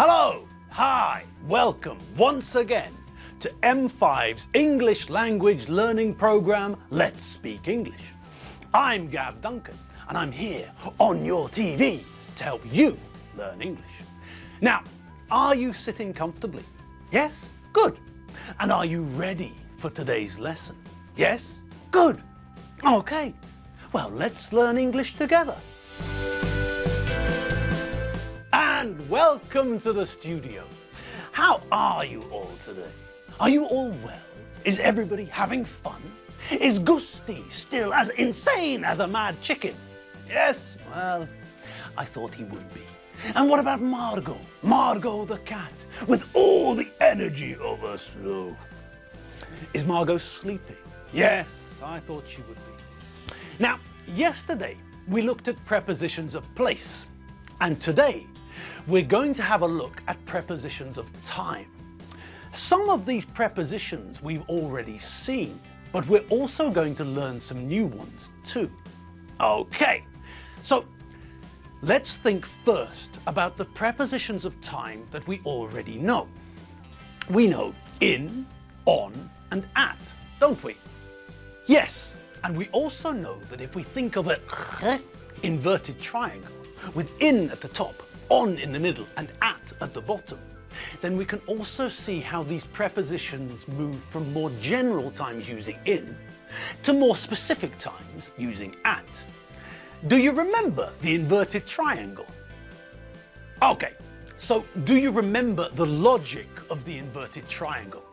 Hello, hi, welcome once again to M5's English language learning program, Let's Speak English. I'm Gav Duncan and I'm here on your TV to help you learn English. Now, are you sitting comfortably? Yes? Good. And are you ready for today's lesson? Yes? Good. Okay. Well, let's learn English together. And welcome to the studio. How are you all today? Are you all well? Is everybody having fun? Is Gusti still as insane as a mad chicken? Yes? Well, I thought he would be. And what about Margot? Margot the cat, with all the energy of a sloth. Is Margot sleeping? Yes, I thought she would be. Now, yesterday we looked at prepositions of place, and today we're going to have a look at prepositions of time. Some of these prepositions we've already seen, but we're also going to learn some new ones too. Okay, so let's think first about the prepositions of time that we already know. We know in, on, and at, don't we? Yes, and we also know that if we think of an inverted triangle with in at the top, on in the middle, and at the bottom, then we can also see how these prepositions move from more general times using in to more specific times using at. Do you remember the inverted triangle? Okay, so do you remember the logic of the inverted triangle?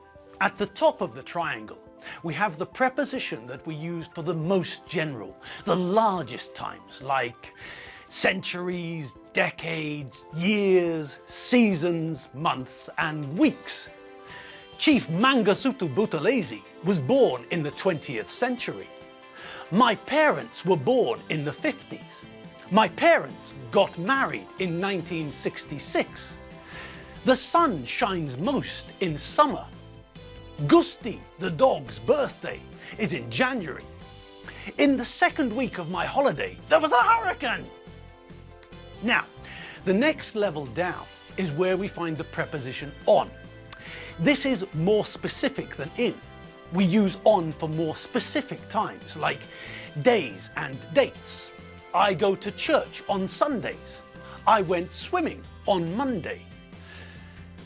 At the top of the triangle, we have the preposition that we use for the most general, the largest times, like centuries, decades, years, seasons, months, and weeks. Chief Mangasutu Buthelezi was born in the 20th century. My parents were born in the 50s. My parents got married in 1966. The sun shines most in summer. Gusti, the dog's birthday, is in January. In the second week of my holiday, there was a hurricane. Now, the next level down is where we find the preposition on. This is more specific than in. We use on for more specific times, like days and dates. I go to church on Sundays. I went swimming on Monday.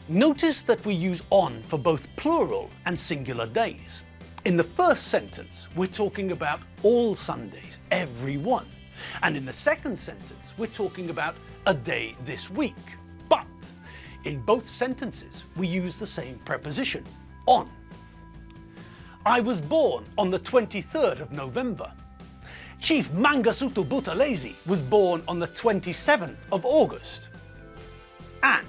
Notice that we use on for both plural and singular days. In the first sentence, we're talking about all Sundays, every one. And in the second sentence, we're talking about a day this week. But in both sentences, we use the same preposition, on. I was born on the 23rd of November. Chief Mangasutu Buthelezi was born on the 27th of August. And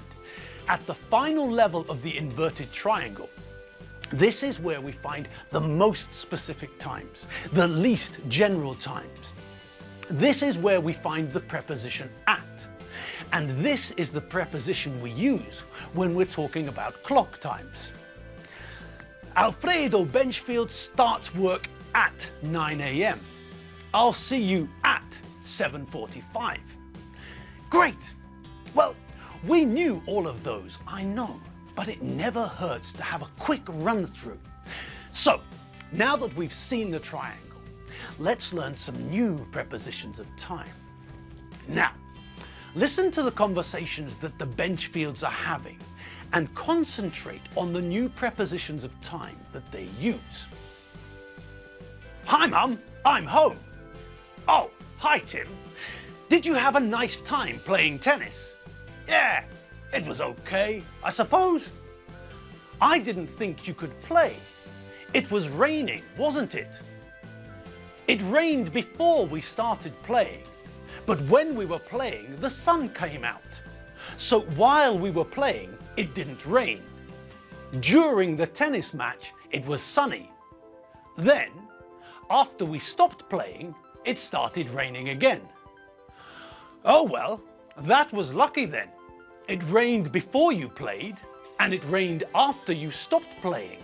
at the final level of the inverted triangle, this is where we find the most specific times, the least general times. This is where we find the preposition at. And this is the preposition we use when we're talking about clock times. Alfredo Benchfield starts work at 9 a.m. I'll see you at 7:45. Great! Well, we knew all of those, I know, but it never hurts to have a quick run through. So, now that we've seen the triangle, let's learn some new prepositions of time. Now, listen to the conversations that the Benchfields are having and concentrate on the new prepositions of time that they use. Hi, Mum, I'm home. Oh, hi, Tim. Did you have a nice time playing tennis? Yeah, it was okay, I suppose. I didn't think you could play. It was raining, wasn't it? It rained before we started playing, but when we were playing, the sun came out. So while we were playing, it didn't rain. During the tennis match, it was sunny. Then, after we stopped playing, it started raining again. Oh well, that was lucky then. It rained before you played, and it rained after you stopped playing.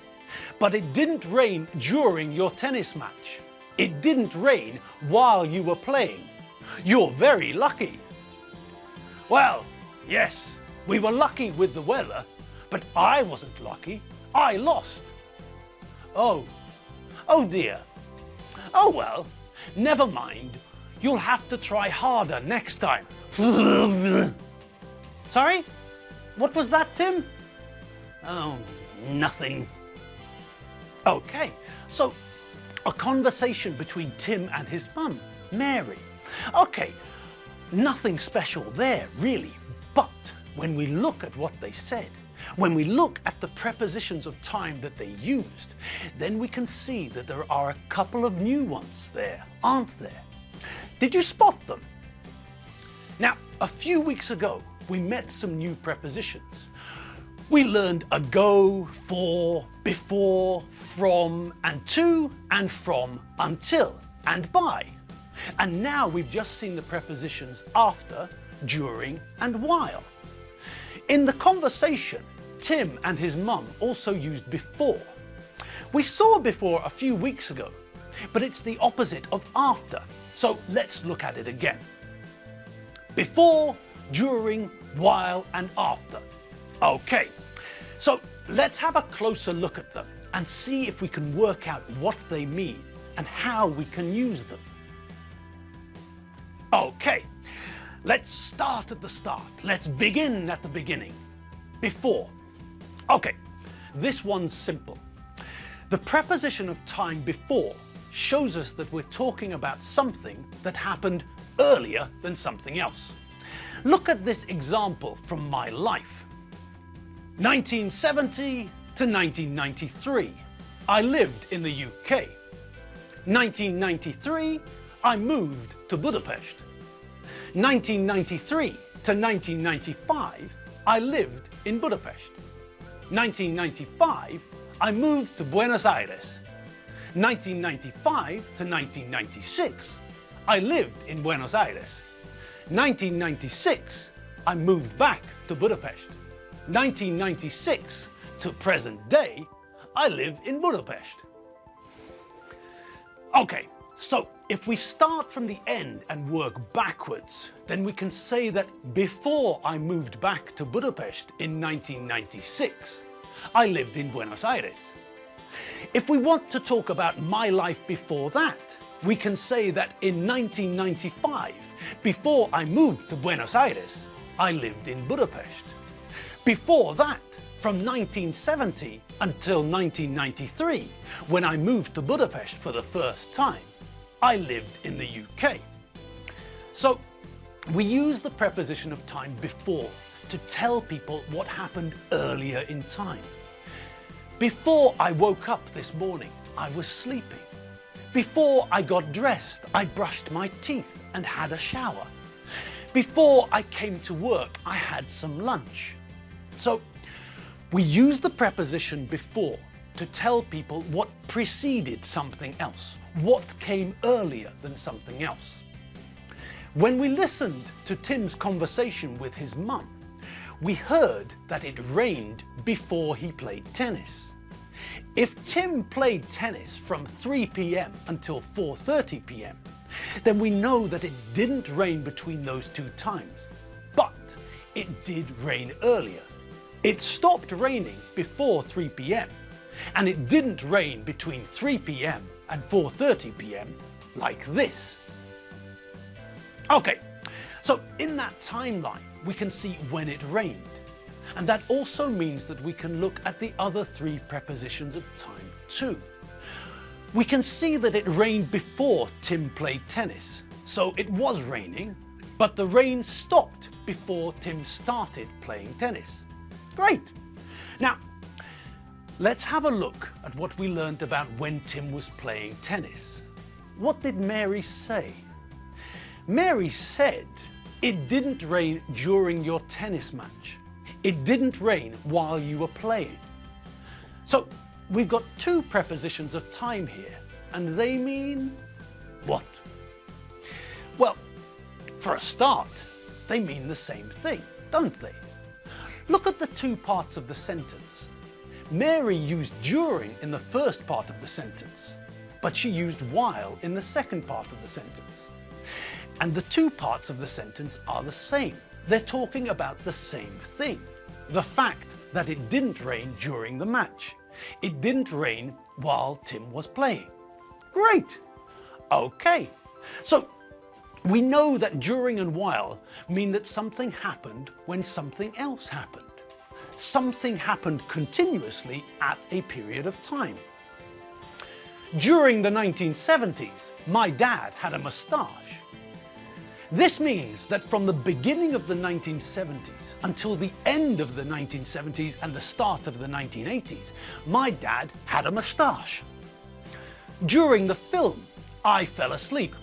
But it didn't rain during your tennis match. It didn't rain while you were playing. You're very lucky. Well, yes, We were lucky with the weather, but I wasn't lucky. I lost. Oh dear. Oh well, never mind. You'll have to try harder next time. Sorry? What was that, Tim? Oh, nothing. Okay, so a conversation between Tim and his mum, Mary. Okay, nothing special there, really. But when we look at what they said, when we look at the prepositions of time that they used, then we can see that there are a couple of new ones there, aren't there? Did you spot them? Now, a few weeks ago, we met some new prepositions. We learned ago, for, before, from, and to, and from, until, and by. And now we've just seen the prepositions after, during, and while. In the conversation, Tim and his mum also used before. We saw before a few weeks ago, but it's the opposite of after. So let's look at it again. Before, during, while, and after. Okay, so let's have a closer look at them and see if we can work out what they mean and how we can use them. Okay, let's start at the start. Let's begin at the beginning. Before. Okay, this one's simple. The preposition of time before shows us that we're talking about something that happened earlier than something else. Look at this example from my life. 1970 to 1993, I lived in the UK. 1993, I moved to Budapest. 1993 to 1995, I lived in Budapest. 1995, I moved to Buenos Aires. 1995 to 1996, I lived in Buenos Aires. 1996, I moved back to Budapest. 1996 to present day, I live in Budapest. Okay, so if we start from the end and work backwards, then we can say that before I moved back to Budapest in 1996, I lived in Buenos Aires. If we want to talk about my life before that, we can say that in 1995, before I moved to Buenos Aires, I lived in Budapest. Before that, from 1970 until 1993, when I moved to Budapest for the first time, I lived in the UK. So we use the preposition of time before to tell people what happened earlier in time. Before I woke up this morning, I was sleeping. Before I got dressed, I brushed my teeth and had a shower. Before I came to work, I had some lunch. So we use the preposition before to tell people what preceded something else, what came earlier than something else. When we listened to Tim's conversation with his mum, we heard that it rained before he played tennis. If Tim played tennis from 3 p.m. until 4:30 p.m., then we know that it didn't rain between those two times, but it did rain earlier. It stopped raining before 3 p.m. and it didn't rain between 3 p.m. and 4:30 p.m. like this. Okay, so in that timeline we can see when it rained, and that also means that we can look at the other three prepositions of time too. We can see that it rained before Tim played tennis, so it was raining, but the rain stopped before Tim started playing tennis. Great! Now, let's have a look at what we learned about when Tim was playing tennis. What did Mary say? Mary said, it didn't rain during your tennis match. It didn't rain while you were playing. So, we've got two prepositions of time here, and they mean what? Well, for a start, they mean the same thing, don't they? Look at the two parts of the sentence. Mary used during in the first part of the sentence, but she used while in the second part of the sentence. And the two parts of the sentence are the same. they're talking about the same thing. The fact that it didn't rain during the match. It didn't rain while Tim was playing. Great! Okay, so we know that during and while mean that something happened when something else happened. Something happened continuously at a period of time. During the 1970s, my dad had a moustache. This means that from the beginning of the 1970s until the end of the 1970s and the start of the 1980s, my dad had a moustache. During the film, I fell asleep.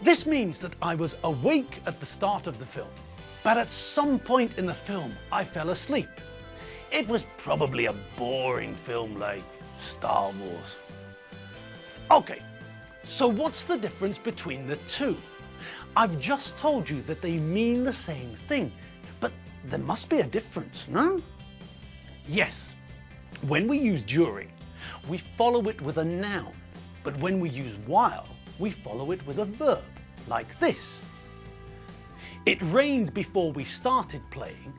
This means that I was awake at the start of the film, but at some point in the film, I fell asleep. It was probably a boring film like Star Wars. Okay, so what's the difference between the two? I've just told you that they mean the same thing, but there must be a difference, no? Yes, when we use during, we follow it with a noun, but when we use while, we follow it with a verb, like this. It rained before we started playing,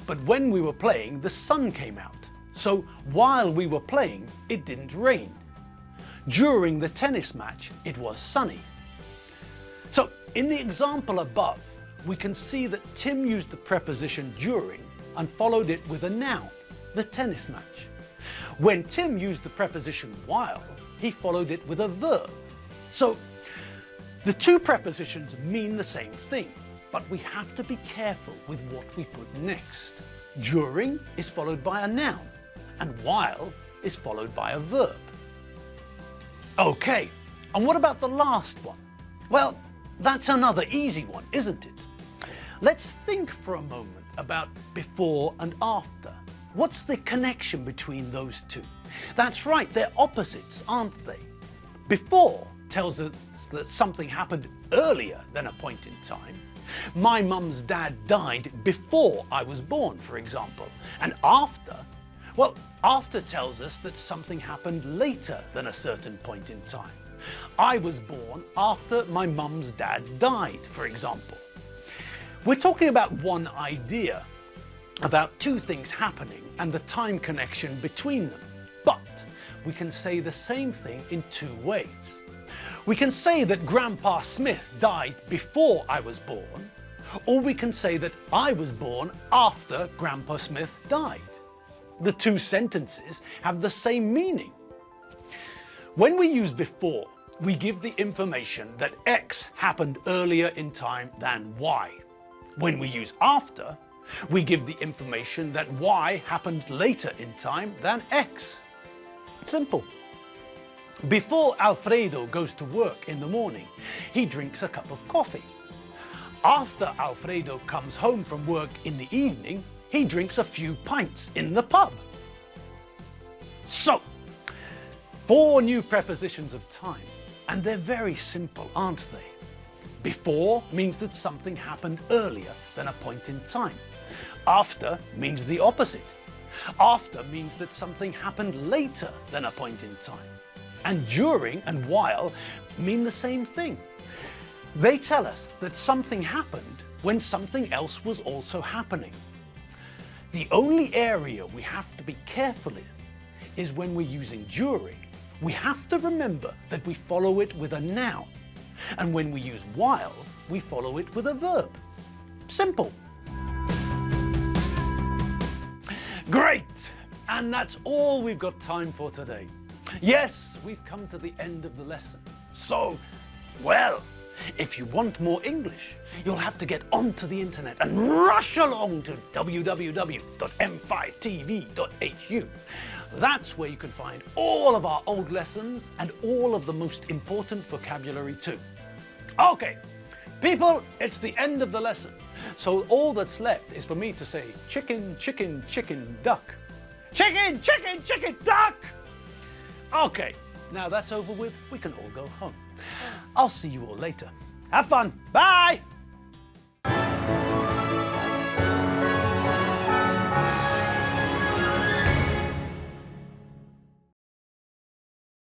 but when we were playing, the sun came out. So while we were playing, it didn't rain. During the tennis match, it was sunny. So in the example above, we can see that Tim used the preposition during and followed it with a noun, the tennis match. When Tim used the preposition while, he followed it with a verb. So the two prepositions mean the same thing, but we have to be careful with what we put next. During is followed by a noun, and while is followed by a verb. Okay, and what about the last one? Well, that's another easy one, isn't it? Let's think for a moment about before and after. What's the connection between those two? That's right, they're opposites, aren't they? Before tells us that something happened earlier than a point in time. My mum's dad died before I was born, for example. And after, well, after tells us that something happened later than a certain point in time. I was born after my mum's dad died, for example. We're talking about one idea, about two things happening and the time connection between them. But we can say the same thing in two ways. We can say that Grandpa Smith died before I was born, or we can say that I was born after Grandpa Smith died. The two sentences have the same meaning. When we use before, we give the information that X happened earlier in time than Y. When we use after, we give the information that Y happened later in time than X. Simple. Before Alfredo goes to work in the morning, he drinks a cup of coffee. After Alfredo comes home from work in the evening, he drinks a few pints in the pub. So, 4 new prepositions of time, and they're very simple, aren't they? Before means that something happened earlier than a point in time. After means the opposite. After means that something happened later than a point in time. And during and while mean the same thing. They tell us that something happened when something else was also happening. The only area we have to be careful in is when we're using during. We have to remember that we follow it with a noun. And when we use while, we follow it with a verb. Simple. Great! And that's all we've got time for today. Yes, we've come to the end of the lesson. So, well, if you want more English, you'll have to get onto the internet and rush along to www.m5tv.hu. That's where you can find all of our old lessons and all of the most important vocabulary too. Okay, people, it's the end of the lesson. So all that's left is for me to say chicken, chicken, chicken, duck. Chicken, chicken, chicken, duck! Okay, now that's over with, we can all go home. I'll see you all later. Have fun. Bye!